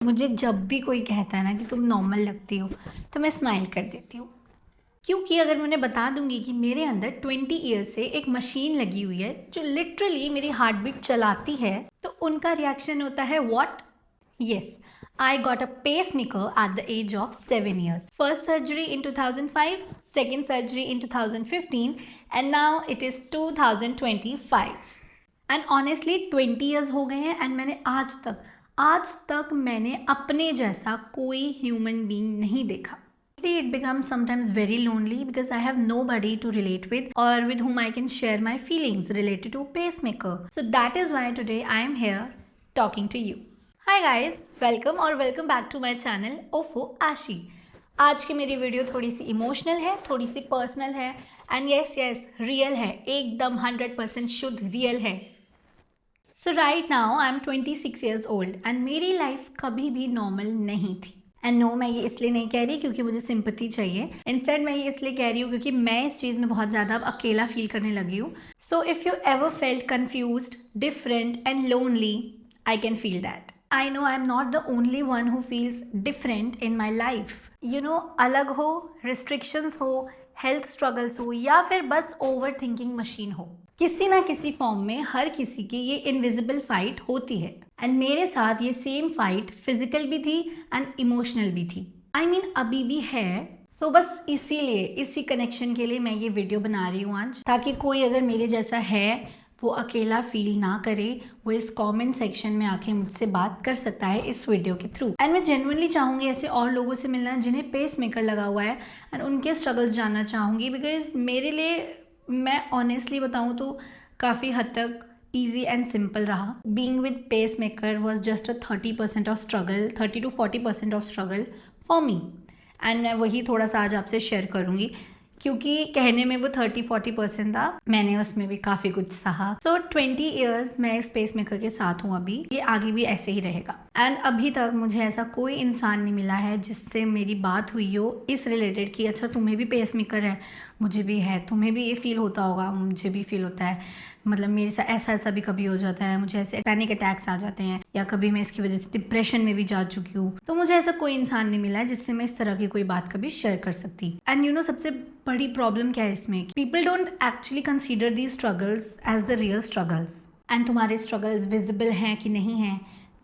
मुझे जब भी कोई कहता है ना कि तुम नॉर्मल लगती हो तो मैं स्माइल कर देती हूँ, क्योंकि अगर मैं उन्हें बता दूंगी कि मेरे अंदर 20 ईयर्स से एक मशीन लगी हुई है जो लिटरली मेरी हार्ट बीट चलाती है, तो उनका रिएक्शन होता है what? Yes, I got a pacemaker at the age of 7 years. First surgery in 2005, second surgery in 2015, and now it is 2025. And honestly 20 years हो गए हैं एंड मैंने आज तक मैंने अपने जैसा कोई ह्यूमन बीइंग नहीं देखा. It becomes sometimes very lonely because I have nobody to relate with or with whom I can share my feelings related to pacemaker. So that is why today I am here talking to you. Hi guys, welcome back to my channel Ofo Ashi. आज की मेरी video थोड़ी सी emotional है, थोड़ी सी personal है and yes real है, एकदम 100% शुद्ध रियल है. So right now I am 26 years old and मेरी लाइफ कभी भी नॉर्मल नहीं थी. एंड नो, मैं ये इसलिए नहीं कह रही क्योंकि मुझे सिंपैथी चाहिए. इंस्टेड मैं ये इसलिए कह रही हूँ क्योंकि मैं इस चीज़ में बहुत ज़्यादा अब अकेला फील करने लगी हूँ. So if you ever felt confused, different and lonely, I can feel that. I know I am not the only one who feels different in my life. You know, अलग हो, रिस्ट्रिक्शंस हो, health struggles हो या फिर बस over thinking machine हो, किसी ना किसी फॉर्म में हर किसी की ये इनविजिबल फाइट होती है. एंड मेरे साथ ये सेम फाइट फिजिकल भी थी एंड इमोशनल भी थी. आई मीन अभी भी है. सो बस इसीलिए, इसी कनेक्शन के लिए मैं ये वीडियो बना रही हूँ आज, ताकि कोई अगर मेरे जैसा है वो अकेला फील ना करे. वो इस कमेंट सेक्शन में आके मुझसे बात कर सकता है इस वीडियो के थ्रू. एंड मैं जेन्युइनली चाहूँगी ऐसे और लोगों से मिलना जिन्हें पेस मेकर लगा हुआ है एंड उनके स्ट्रगल्स जानना चाहूँगी. बिकॉज मेरे लिए, मैं ऑनेस्टली बताऊँ तो काफ़ी हद तक ईजी एंड सिंपल रहा. Being with pace maker was just a 30% of struggle, 30 to 40% of struggle for me. And मैं वही थोड़ा सा आज आपसे शेयर करूँगी, क्योंकि कहने में वो 30-40% था, मैंने उसमें भी काफ़ी कुछ सहा. सो 20 ईयर्स मैं इस पेस मेकर के साथ हूँ अभी, ये आगे भी ऐसे ही रहेगा. एंड अभी तक मुझे ऐसा कोई इंसान नहीं मिला है जिससे मेरी बात हुई हो इस रिलेटेड कि अच्छा तुम्हें भी पेस मेकर है, मुझे भी है, तुम्हें भी ये फील होता होगा, मुझे भी फील होता है, मतलब मेरे साथ ऐसा भी कभी हो जाता है, मुझे ऐसे पैनिक अटैक्स आ जाते हैं, या कभी मैं इसकी वजह से डिप्रेशन में भी जा चुकी हूँ. तो मुझे ऐसा कोई इंसान नहीं मिला है जिससे मैं इस तरह की कोई बात कभी शेयर कर सकती. एंड यू नो, सबसे बड़ी प्रॉब्लम क्या है इसमें, people don't actually consider these struggles as the real struggles. And तुम्हारे स्ट्रगल्स विजिबल हैं कि नहीं हैं,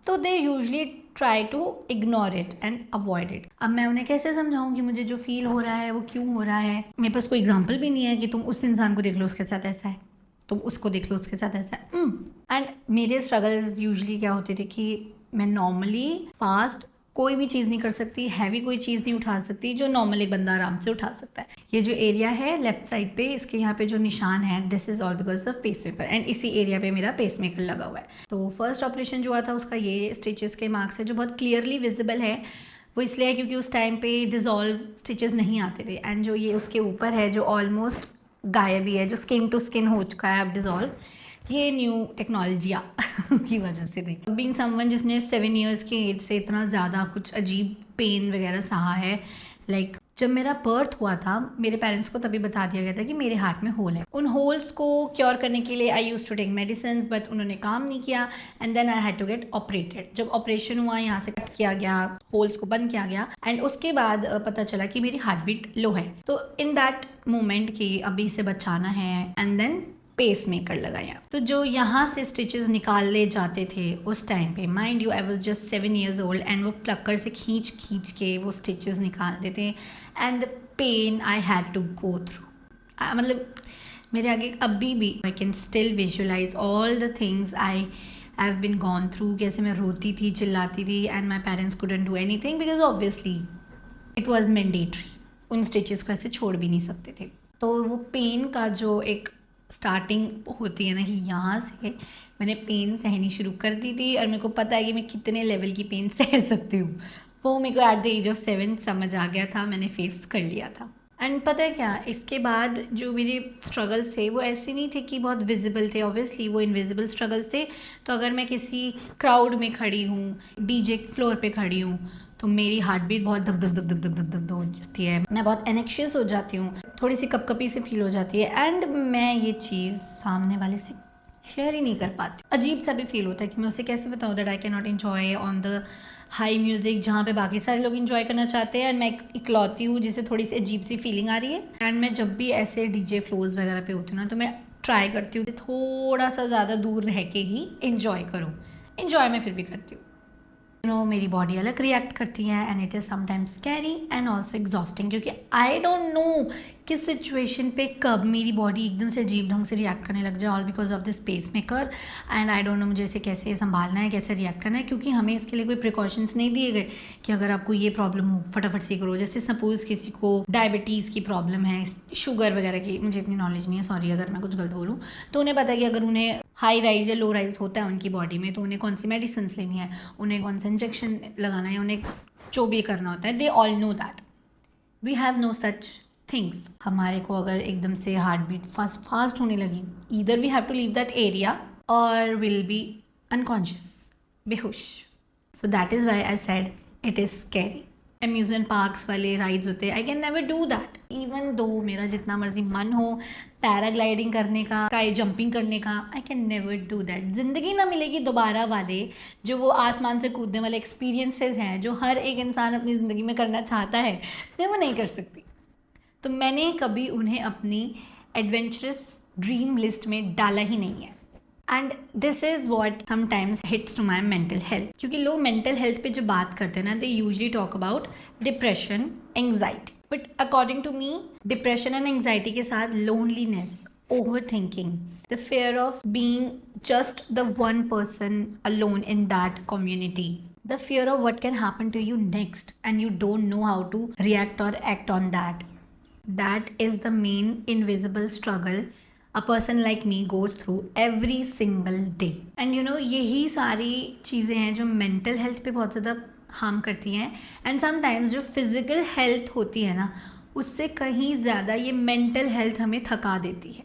तो they usually try to ignore it and avoid it. अब मैं उन्हें कैसे समझाऊं कि मुझे जो फील हो रहा है वो क्यों हो रहा है. मेरे पास कोई एग्जाम्पल भी नहीं है कि तुम उस इंसान को देख लो उसके साथ ऐसा है, तुम उसको देख लो उसके साथ ऐसा है. एंड मेरे स्ट्रगल्स यूजली क्या होते थे कि मैं नॉर्मली फास्ट कोई भी चीज़ नहीं कर सकती, हैवी कोई चीज़ नहीं उठा सकती जो नॉर्मल एक बंदा आराम से उठा सकता है. ये जो एरिया है लेफ्ट साइड पे, इसके यहाँ पे जो निशान है, this is all because of pace maker. And इसी एरिया पे मेरा पेस मेकर लगा हुआ है. तो फर्स्ट ऑपरेशन जो हुआ था उसका ये स्टिचेस के मार्क्स है जो बहुत क्लियरली विजिबल है. वो इसलिए है क्योंकि उस टाइम पे डिज़ोल्व स्टिचेस नहीं आते थे. एंड जो ये उसके ऊपर है जो ऑलमोस्ट गायब ही है, जो स्किन टू स्किन हो चुका है अब डिज़ोल्व, ये न्यू टेक्नोलॉजिया की वजह से थे. बीइंग समवन जिसने 7 ईयर्स की एज से इतना ज़्यादा कुछ अजीब पेन वगैरह सहा है, लाइक जब मेरा बर्थ हुआ था मेरे पेरेंट्स को तभी बता दिया गया था कि मेरे हार्ट में होल है. उन होल्स को क्योर करने के लिए I use to take medicine, but उन्होंने काम नहीं किया. And then I had to get operated. जब ऑपरेशन हुआ, यहाँ से कट किया गया, होल्स को बंद किया गया, एंड उसके बाद पता चला कि मेरी हार्ट बीट लो है. तो इन दैट मोमेंट कि अभी से बचाना है, एंड देन पेस मेकर लगाया. तो जो यहाँ से स्टिचेस निकाल ले जाते थे उस टाइम पे, mind you, I was just 7 years old, and वो प्लकर से खींच के वो स्टिचेस निकालते थे. And the pain I had to go through, मतलब मेरे आगे अभी भी I can still visualize all the things I have been gone through. कैसे मैं रोती थी, चिल्लाती थी, and my parents couldn't do anything because obviously it was mandatory. उन स्टिचेस को ऐसे छोड़ भी नहीं सकते थे. तो वो पेन का जो एक स्टार्टिंग होती है ना, कि यहाँ से मैंने पेन सहनी शुरू कर दी थी, और मेरे को पता है कि मैं कितने लेवल की पेन सह सकती हूँ. वो मेरे को एट द एज ऑफ 7 समझ आ गया था, मैंने फेस कर लिया था. एंड पता है क्या, इसके बाद जो मेरे स्ट्रगल्स थे वो ऐसे नहीं थे कि बहुत विजिबल थे, ऑब्वियसली वो इनविजिबल स्ट्रगल्स थे. तो अगर मैं किसी क्राउड में खड़ी हूँ, डीजे फ्लोर पे खड़ी हूँ, तो मेरी हार्ट बीट बहुत धक धक धक धक धक धक धक हो जाती है, मैं बहुत एनेक्शियस हो जाती हूँ, थोड़ी सी कपकपी से फील हो जाती है. एंड मैं ये चीज़ सामने वाले से शेयर ही नहीं कर पाती हूँ। अजीब सा भी फील होता है कि मैं उसे कैसे बताऊँ that I can not enjoy on the high music जहाँ पे बाकी सारे लोग एंजॉय करना चाहते हैं, एंड मैं इकलौती हूँ जिसे थोड़ी सी अजीब सी फीलिंग आ रही है। एंड मैं जब भी ऐसे डीजे फ्लोर्स वगैरह पे होती हूँ ना, तो मैं ट्राई करती हूँ थोड़ा सा ज़्यादा दूर रह के ही इन्जॉय करूँ। इन्जॉय मैं फिर भी करती हूँ, मेरी बॉडी अलग रिएक्ट करती है, and it is sometimes scary and also exhausting, क्योंकि आई डोंट नो किस सिचुएशन पे कब मेरी बॉडी एकदम से अजीब ढंग से रिएक्ट करने लग जाए, all because of this pace maker. And I don't know मुझे इसे कैसे संभालना है, कैसे रिएक्ट करना है, क्योंकि हमें इसके लिए कोई प्रिकॉशंस नहीं दिए गए कि अगर आपको ये प्रॉब्लम हो फटाफट से करो। जैसे सपोज़ किसी को डायबिटीज़ की प्रॉब्लम है, शुगर वगैरह की, मुझे इतनी नॉलेज नहीं है, सॉरी अगर मैं कुछ गलत बोलूँ, तो उन्हें पता है कि अगर उन्हें हाई राइज या लो राइज होता है उनकी बॉडी में, तो उन्हें कौन सी मेडिसिन लेनी है, उन्हें कौन सा इंजेक्शन लगाना है, उन्हें जो भी करना होता है, they all know that. We have no such things. हमारे को अगर एकदम से हार्ट बीट फास्ट होने लगी, either we have to leave that area और विल बी अनकॉन्शियस, बेहोश। So that is why I said it is scary. Amusement parks वाले राइड्स होते हैं, I can never do that, even though मेरा जितना मर्जी मन हो पैराग्लाइडिंग करने का, स्काई जंपिंग करने का, आई कैन नेवर डू दैट। ज़िंदगी ना मिलेगी दोबारा वाले जो वो आसमान से कूदने वाले एक्सपीरियंसेस हैं जो हर एक इंसान अपनी ज़िंदगी में करना चाहता है, मैं वो नहीं कर सकती। तो मैंने कभी उन्हें अपनी एडवेंचरस ड्रीम लिस्ट में डाला ही नहीं है। And this is what sometimes hits to my mental health, क्योंकि लोग मेंटल हेल्थ पे जब बात करते हैं ना, they usually talk about depression, anxiety, but according to me depression and anxiety के साथ loneliness, over thinking, the fear of being just the one person alone in that community, the fear of what can happen to you next and you don't know how to react or act on that. That is the main invisible struggle a person like me goes through every single day. And यही सारी चीज़ें हैं जो mental health पे बहुत ज़्यादा harm करती हैं, एंड समटाइम्स जो फिज़िकल हेल्थ होती है ना, उससे कहीं ज़्यादा ये मेंटल हेल्थ हमें थका देती है।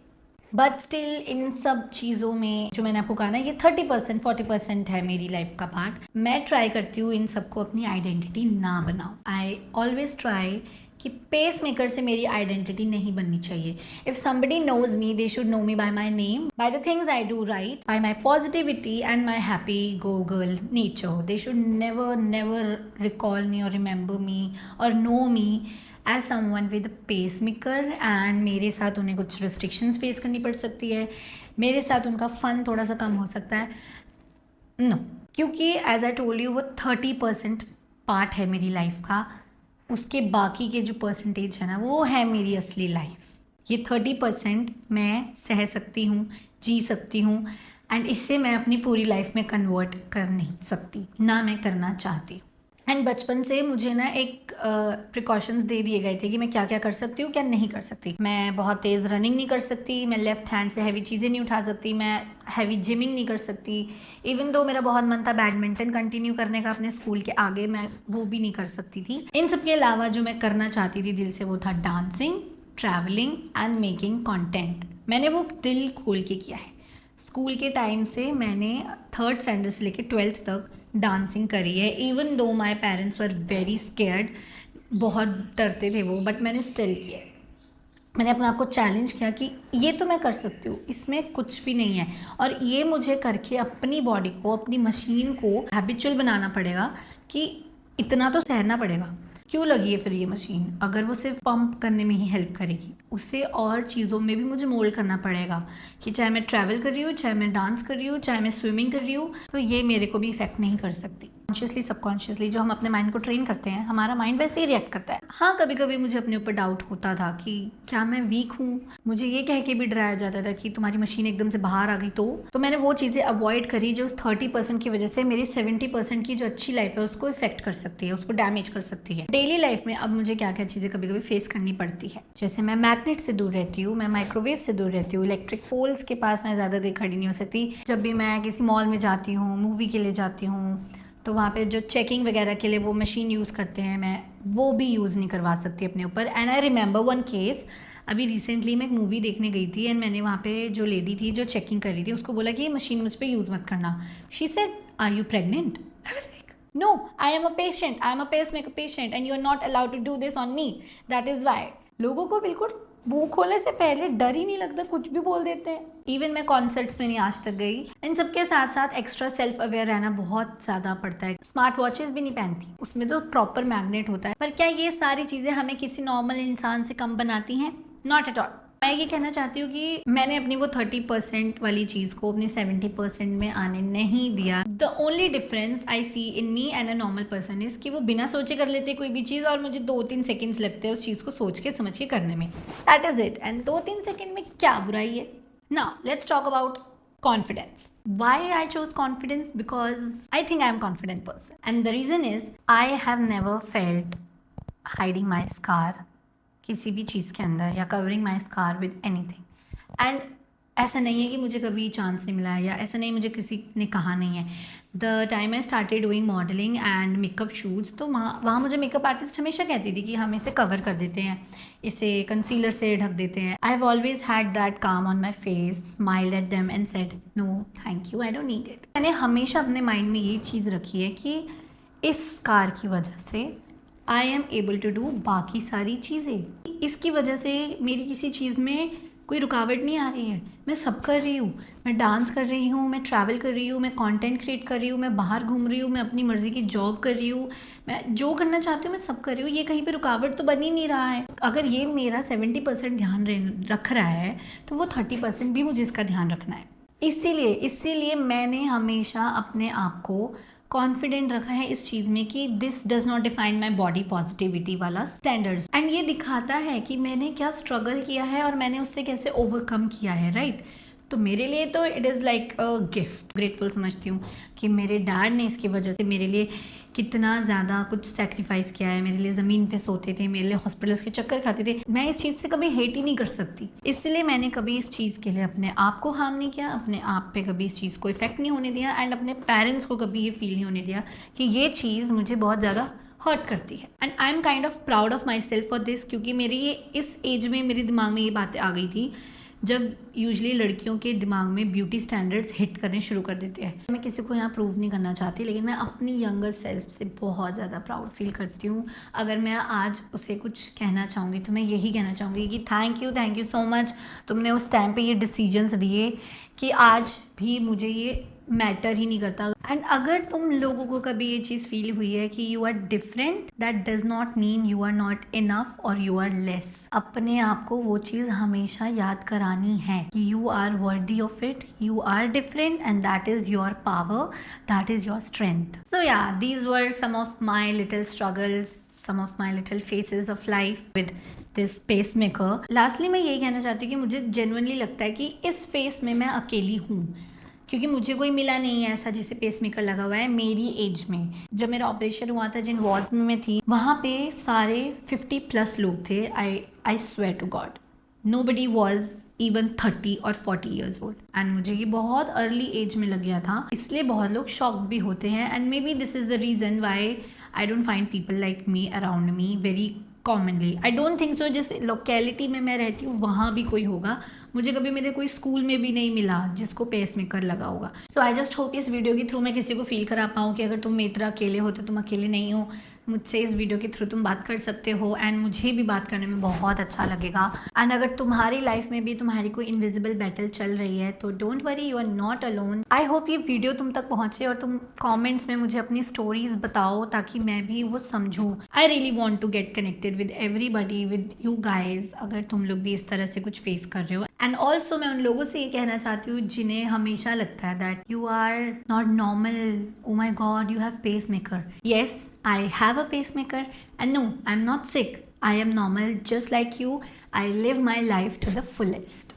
बट स्टिल इन सब चीज़ों में जो मैंने आपको कहा ना, ये 30% 40% है मेरी लाइफ का पार्ट। मैं ट्राई करती हूँ इन सबको अपनी आइडेंटिटी ना बनाऊँ। आई ऑलवेज ट्राई कि पेस मेकर से मेरी आइडेंटिटी नहीं बननी चाहिए। If somebody knows me, they should know me by my name, by the things I do right, by my positivity and my happy go girl nature. They should never recall me और remember me और know me as someone with pace maker. And मेरे साथ उन्हें कुछ restrictions face करनी पड़ सकती है, मेरे साथ उनका फ़न थोड़ा सा कम हो सकता है, नो क्योंकि एज आई टोल्ड यू वो 30% पार्ट है मेरी लाइफ का, उसके बाकी के जो परसेंटेज है ना, वो है मेरी असली लाइफ। ये 30% मैं सह सकती हूँ, जी सकती हूँ, एंड इससे मैं अपनी पूरी लाइफ में कन्वर्ट कर नहीं सकती, ना मैं करना चाहती हूँ। एंड बचपन से मुझे ना एक प्रिकॉशंस दे दिए गए थे कि मैं क्या क्या कर सकती हूँ, क्या नहीं कर सकती। मैं बहुत तेज़ रनिंग नहीं कर सकती, मैं लेफ़्ट हैंड से हैवी चीज़ें नहीं उठा सकती, मैं हैवी जिमिंग नहीं कर सकती। इवन दो मेरा बहुत मन था बैडमिंटन कंटिन्यू करने का अपने स्कूल के आगे, मैं वो भी नहीं कर सकती थी। इन सब के अलावा जो मैं करना चाहती थी दिल से, वो था dancing, travelling and making content. मैंने वो दिल खोल के किया है। स्कूल के टाइम से मैंने 3rd स्टैंडर्ड से लेकर 12th तक डांसिंग करी है। Even though my parents were very scared, बहुत डरते थे वो, बट मैंने स्टिल किया। मैंने अपने आप को चैलेंज किया कि ये तो मैं कर सकती हूँ, इसमें कुछ भी नहीं है, और ये मुझे करके अपनी बॉडी को, अपनी मशीन को हैबिचुअल बनाना पड़ेगा कि इतना तो सहना पड़ेगा। क्यों लगी है फिर ये मशीन? अगर वो सिर्फ पंप करने में ही हेल्प करेगी, उसे और चीज़ों में भी मुझे मोल्ड करना पड़ेगा कि चाहे मैं ट्रैवल कर रही हूँ, चाहे मैं डांस कर रही हूँ, चाहे मैं स्विमिंग कर रही हूँ, तो ये मेरे को भी इफेक्ट नहीं कर सकती। कॉन्शियसली सबकॉन्शियसली जो हम अपने माइंड को ट्रेन करते हैं, हमारा माइंड वैसे ही रिएक्ट करता है। हाँ, कभी कभी मुझे अपने ऊपर डाउट होता था कि क्या मैं वीक हूँ। मुझे ये कह के भी डराया जाता था कि तुम्हारी मशीन एकदम से बाहर आ गई तो मैंने वो चीज़ें अवॉइड करी जो उस 30% की वजह से मेरी 70% की जो अच्छी लाइफ है उसको इफेक्ट कर सकती है, उसको डैमेज कर सकती है। डेली लाइफ में अब मुझे क्या क्या चीज़ें कभी कभी फेस करनी पड़ती है। जैसे मैं मैग्नेट से दूर रहती हूँ, मैं माइक्रोवेव से दूर रहती हूँ, इलेक्ट्रिक पोल्स के पास मैं ज़्यादा देर खड़ी नहीं हो सकती। जब भी मैं किसी मॉल में जाती हूँ, मूवी के लिए जाती हूँ, तो वहाँ पे जो चेकिंग वगैरह के लिए वो मशीन यूज़ करते हैं, मैं वो भी यूज़ नहीं करवा सकती अपने ऊपर। And I remember one case, अभी रिसेंटली मैं एक मूवी देखने गई थी एंड मैंने वहाँ पे जो लेडी थी जो चेकिंग कर रही थी उसको बोला कि ये मशीन मुझ पर यूज़ मत करना। She said, are you pregnant? I was like, no, I am a patient, I am a pacemaker patient and you are not allowed to do this on me, that is why. लोगों को बिल्कुल मुंह खोलने से पहले डर ही नहीं लगता, कुछ भी बोल देते हैं। इवन मैं कॉन्सर्ट्स में नहीं आज तक गई। इन सबके साथ साथ एक्स्ट्रा सेल्फ अवेयर रहना बहुत ज़्यादा पड़ता है। स्मार्ट वॉचेस भी नहीं पहनती, उसमें तो प्रॉपर मैग्नेट होता है। पर क्या ये सारी चीज़ें हमें किसी नॉर्मल इंसान से कम बनाती हैं? Not at all. मैं ये कहना चाहती हूँ कि मैंने अपनी वो 30% वाली चीज़ को अपनी 70% में आने नहीं दिया। The only difference I see in me and a normal person is कि वो बिना सोचे कर लेते कोई भी चीज़, और मुझे 2-3 सेकेंड्स लगते हैं उस चीज़ को सोच के समझ के करने में। That is it. And 2-3 second में क्या बुराई है? Now let's talk about confidence. Why I chose confidence? Because I think I am a confident person, and the reason is I have never felt hiding my scar किसी भी चीज़ के अंदर, या covering my scar with anything. And ऐसा नहीं है कि मुझे कभी चांस नहीं मिला है, या ऐसा नहीं मुझे किसी ने कहा नहीं है। The time I started doing modelling and makeup shoots, तो वहाँ मुझे मेकअप आर्टिस्ट हमेशा कहती थी कि हम इसे कवर कर देते हैं, इसे कंसीलर से ढक देते हैं। I have always had that calm on my face, smiled at them and said no thank you, I don't need it. मैंने हमेशा अपने माइंड में ये चीज़ रखी है कि इस स्कार की वजह से I am able to do बाकी सारी चीज़ें। इसकी वजह से मेरी किसी चीज़ में कोई रुकावट नहीं आ रही है। मैं सब कर रही हूँ, मैं डांस कर रही हूँ, मैं ट्रैवल कर रही हूँ, मैं कंटेंट क्रिएट कर रही हूँ, मैं बाहर घूम रही हूँ, मैं अपनी मर्ज़ी की जॉब कर रही हूँ, मैं जो करना चाहती हूँ मैं सब कर रही हूँ। ये कहीं पे रुकावट तो बन ही नहीं रहा है। अगर ये मेरा 70% ध्यान रख रहा है तो वो 30% भी मुझे इसका ध्यान रखना है। इसीलिए मैंने हमेशा अपने आप को कॉन्फिडेंट रखा है इस चीज़ में कि this does not define my body positivity वाला स्टैंडर्ड्स। एंड ये दिखाता है कि मैंने क्या स्ट्रगल किया है और मैंने उससे कैसे ओवरकम किया है, राइट? तो मेरे लिए तो it is like a gift. Grateful समझती हूँ कि मेरे डैड ने इसकी वजह से मेरे लिए कितना ज़्यादा कुछ सेक्रीफाइस किया है। मेरे लिए ज़मीन पे सोते थे, मेरे लिए हॉस्पिटल्स के चक्कर खाते थे। मैं इस चीज़ से कभी हेट ही नहीं कर सकती, इसलिए मैंने कभी इस चीज़ के लिए अपने आप को हार्म नहीं किया, अपने आप पे कभी इस चीज़ को इफेक्ट नहीं होने दिया, एंड अपने पेरेंट्स को कभी ये फील नहीं होने दिया कि ये चीज़ मुझे बहुत ज़्यादा हर्ट करती है। And I am kind of proud of my self for this, क्योंकि मेरी ये इस एज में मेरे दिमाग में ये बातें आ गई थी जब यूजुअली लड़कियों के दिमाग में ब्यूटी स्टैंडर्ड्स हिट करने शुरू कर देते हैं। मैं किसी को यहाँ प्रूव नहीं करना चाहती, लेकिन मैं अपनी यंगर सेल्फ से बहुत ज़्यादा प्राउड फील करती हूँ। अगर मैं आज उसे कुछ कहना चाहूँगी तो मैं यही कहना चाहूँगी कि थैंक यू सो मच। तुमने उस टाइम पे ये डिसीजंस लिए कि आज भी मुझे ये मैटर ही नहीं करता। एंड अगर तुम लोगों को कभी ये चीज़ फील हुई है कि you are different, that does not mean you are not enough और यू आर लेस। अपने आप को वो चीज़ हमेशा याद करानी है कि you are worthy of it, you are different, and that is your power, that is your strength. So yeah, these were some of my little struggles, some of my little phases of life with this pacemaker. Lastly, मैं यही कहना चाहती हूँ कि मुझे genuinely लगता है कि इस फेस में मैं अकेली हूँ, क्योंकि मुझे कोई मिला नहीं है ऐसा जिसे पेसमेकर लगा हुआ है मेरी एज में। जब मेरा ऑपरेशन हुआ था, जिन वार्ड्स में मैं थी, वहाँ पे सारे 50+ लोग थे। I swear to God, nobody was even 30 और 40 years old, एंड मुझे ये बहुत अर्ली एज में लग गया था, इसलिए बहुत लोग शॉक भी होते हैं। And may be this is the reason why I don't find people like me around me very commonly. I don't think so जिस लोकेलिटी में मैं रहती हूँ वहाँ भी कोई होगा। मुझे कभी मेरे कोई स्कूल में भी नहीं मिला जिसको पेसमेकर लगा होगा। सो आई जस्ट होप इस वीडियो के थ्रू मैं किसी को फील करा पाऊँ कि अगर तुम मेरी तरह अकेले हो तो तुम अकेले नहीं हो। मुझसे इस वीडियो के थ्रू तुम बात कर सकते हो, एंड मुझे भी बात करने में बहुत अच्छा लगेगा। एंड अगर तुम्हारी लाइफ में भी तुम्हारी कोई इनविजिबल बैटल चल रही है तो don't worry, you are not alone. I hope ये वीडियो तुम तक पहुँचे और तुम कॉमेंट्स में मुझे अपनी स्टोरीज बताओ ताकि मैं भी वो समझूँ। I really want to get connected with everybody, with you guys, अगर तुम लोग भी इस तरह से कुछ फेस कर रहे हो। एंड ऑल्सो मैं उन लोगों से ये कहना चाहती हूँ जिन्हें हमेशा लगता है that you are not normal, oh my God you have pacemaker. Yes, I have a pacemaker, and no, I'm not sick. I am normal just like you. I live my life to the fullest.